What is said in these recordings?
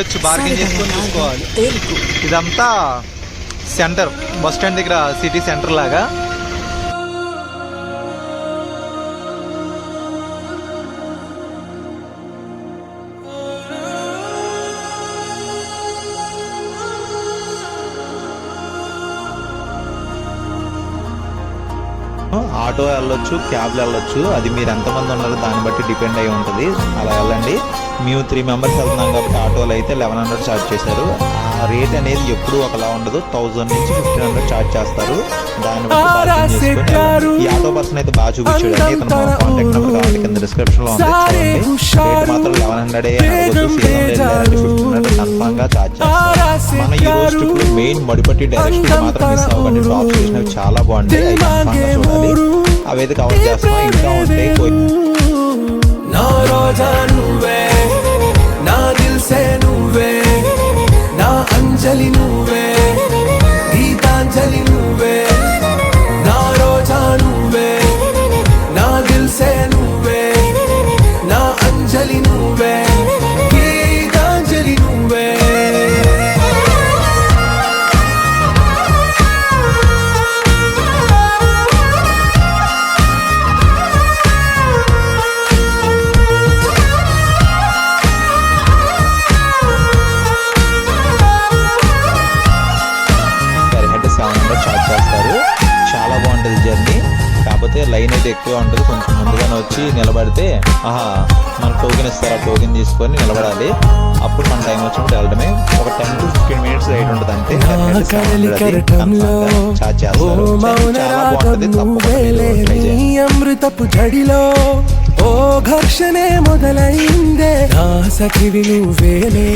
వెళ్ళొచ్చు, బార్గెన్ చేసుకొని చూసుకోవాలి. ఇదంతా సెంటర్, బస్ స్టాండ్ దగ్గర సిటీ సెంటర్ లాగా. ఆటో వెళ్ళొచ్చు, క్యాబ్లో వెళ్ళొచ్చు. అది మీరు ఎంతమంది ఉన్నారో దాన్ని బట్టి డిపెండ్ అయి ఉంటుంది. అలా వెళ్ళండి. మేము 3 మెంబర్స్ వెళ్తున్నాం కాబట్టి ఆటోలో అయితే 1100 ఛార్జ్ చేశారు. ఆ రేట్ అనేది ఎప్పుడూ ఒకలా ఉండదు. 1000 నుంచి 1500 ఛార్జ్ చేస్తారు. దాన్ని బట్టి ఈ ఆటో పర్సన్ అయితే బాగా చూపించాడు. ఇతను కాంటాక్ట్ నెంబర్ కావాలి కింద డిస్క్రిప్షన్ లో ఉంది. రేట్ మాత్రం 1100 కన్ఫామ్ గా ఛార్జ్ చేస్తారు. మన ఈ రోజు ట్రిప్ మెయిన్ మడిపట్టి డైరెక్షన్ మాత్రం మిస్ అవ్వకండి. టాప్ చేసినవి చాలా బాగుంటాయి. అవి కన్ఫామ్ గా చూడాలి. అవైతే కవర్ చేస్తాం. ఇంకా ఉంటాయి. నా రోజా నువ్వే, నా దిల్సే నువ్వే, నా అంజలి నువ్వే, గీతాంజలి నువ్వే. నా రోజా నువ్వే, నా దిల్సే నువ్వే, నా అంజలి నువ్వే, గీతాంజలి నువ్వే. చాలా బాగుంటుంది జర్నీ. కాకపోతే లైన్ అయితే ఎక్కువ ఉంటుంది. కొంచెం ముందుగానే వచ్చి నిలబడితే మన టోకెన్ ఇస్తారు. ఆ టోకెన్ తీసుకొని నిలబడాలి. అప్పుడు మన టైం వచ్చినప్పుడు వెళ్ళడమే. ఒక 10 to 15 minutes రైడ్ ఉంటుంది అంతే. అమృతపు జడిలో ఓ ఘర్షణే మొదలైందే. నా సఖివి నువ్వేలే,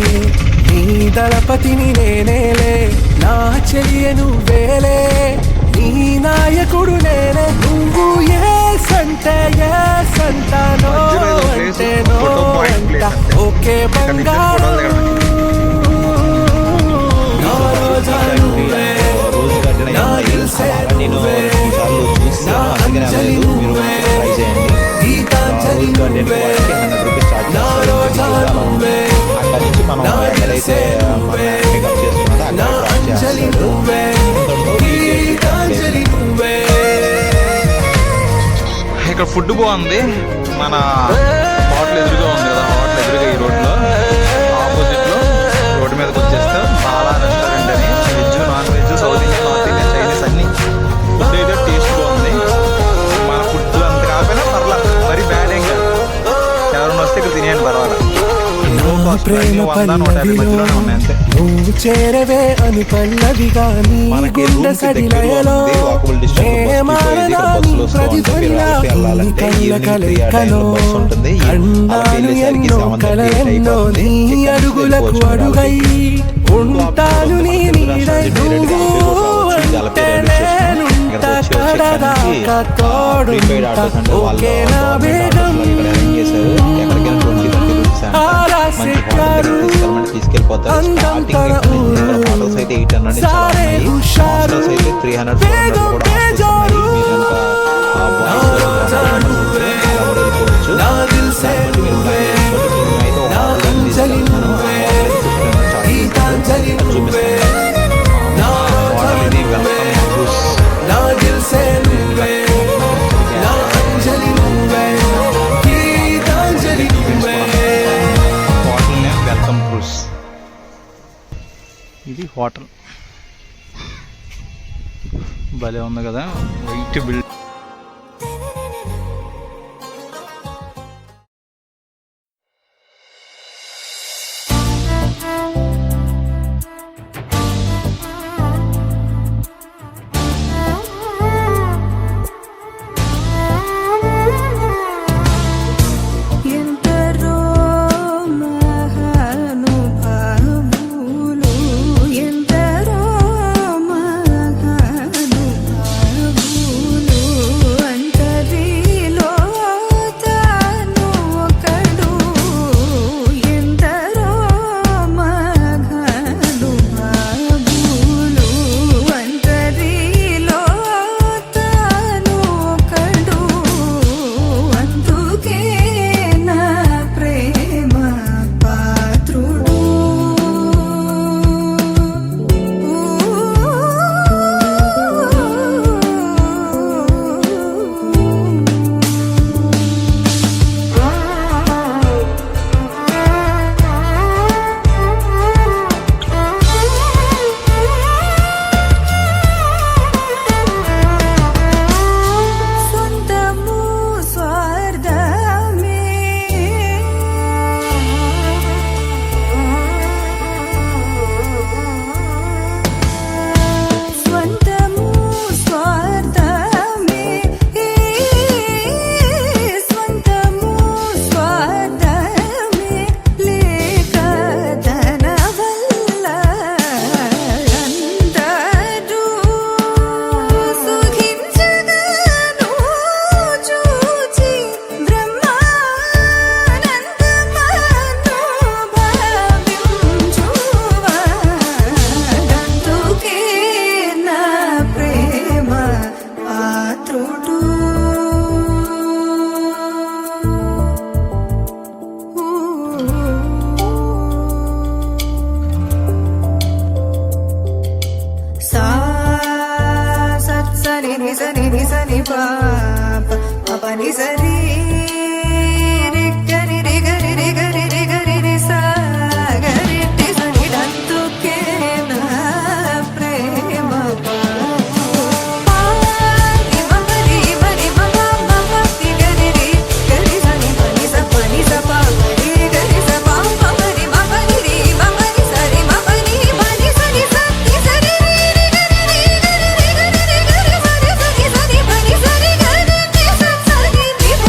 నీ దళపతిని నేనేలే, నా చెలియ నువ్వేలే, నీ నాయకుడు నేనే. నువ్వు ఏ సంటే ఏ సంతానో అంటే నో అంట. ఓకే బంగారు నా రోజా నువ్వే, నా దిల్సే నువ్వే, నా అంజలి నువ్వే, గీతాంజలి నువ్వే. నా రోజా నువ్వే, నా దిల్సే నువ్వే, నా అంజలి నువ్వే, గీతాంజలి నువ్వే. ఇక్కడ ఫుడ్ బాగుంది. మన హోటల్ ఎదురుగా ఉంది కదా, హోటల్ ఎదురుగా ఈ రోడ్లో ఆపోజిట్ లో రోడ్డు మీదకి వచ్చేస్తే బాలా రెస్టారెంట్ అని veg, non veg, south Indian, north Indian, Chinese అన్ని. ఫుడ్ అయితే టేస్ట్ బాగుంది. మన ఫుడ్ అంత కాకపోయినా పర్లేదు, మరీ బ్యాడ్ ఏం కాదు. ఎవరైనా వస్తే ఇక్కడ తినేయండి, పర్వాలేదు. ప్రేమ పల్లవిలో నువ్వు చేరవే అని పల్లవిగా నీ గుండె సడిలయలో ప్రతిధ్వనిలా కళ్ళ కలెక్కలో అన్నాను ఎన్నో కలెన్నో. నీ అడుగులకు అడుగై ఉంటాను, నీ నీడై నువ్వు అంటే నేనుంటా కడదాకా తోడుంటా. ఓకే నా బేగం తీసుకెళ్ళిపోతారు. మోడల్స్ అయితే 800 అయితే 300 ఇది హోటల్ భలే ఉంది కదా, వైట్ బిల్డింగ్. ఎందరో మహానుభావులు ni sa ni pa pa ni sa ri ri ga ri ri ga ri ri ga ri ri ga ri ri sa ga ri ti sa ni dantuke na prema pa pa ni ma ma ri ma ma ti ga ri sa ni pa ni sa pa ri ga ri sa pa ma ma ri ma ma ri ma ma ri sa ri ma ma ri ma ni sa ni sa ti sa ri ri ga ri ri ga ri ri ga ri ri ga ri sa ri sa ni pa ni sa ri ga ri ti sa sa ni ri pa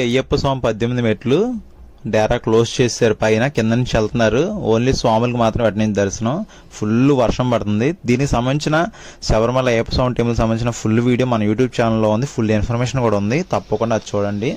Ayyappa స్వామి 18 మెట్లు డేరా close చేశారు, పైన కింద నుంచి వెళ్తున్నారు. Only స్వాములకు మాత్రం అటు నుంచి దర్శనం. ఫుల్ వర్షం పడుతుంది. దీనికి సంబంధించిన శబరిమల అయ్యప్ప స్వామి టెంపుల్ సంబంధించిన ఫుల్ వీడియో మన యూట్యూబ్ ఛానల్లో ఉంది. ఫుల్ ఇన్ఫర్మేషన్ కూడా ఉంది, తప్పకుండా అది చూడండి.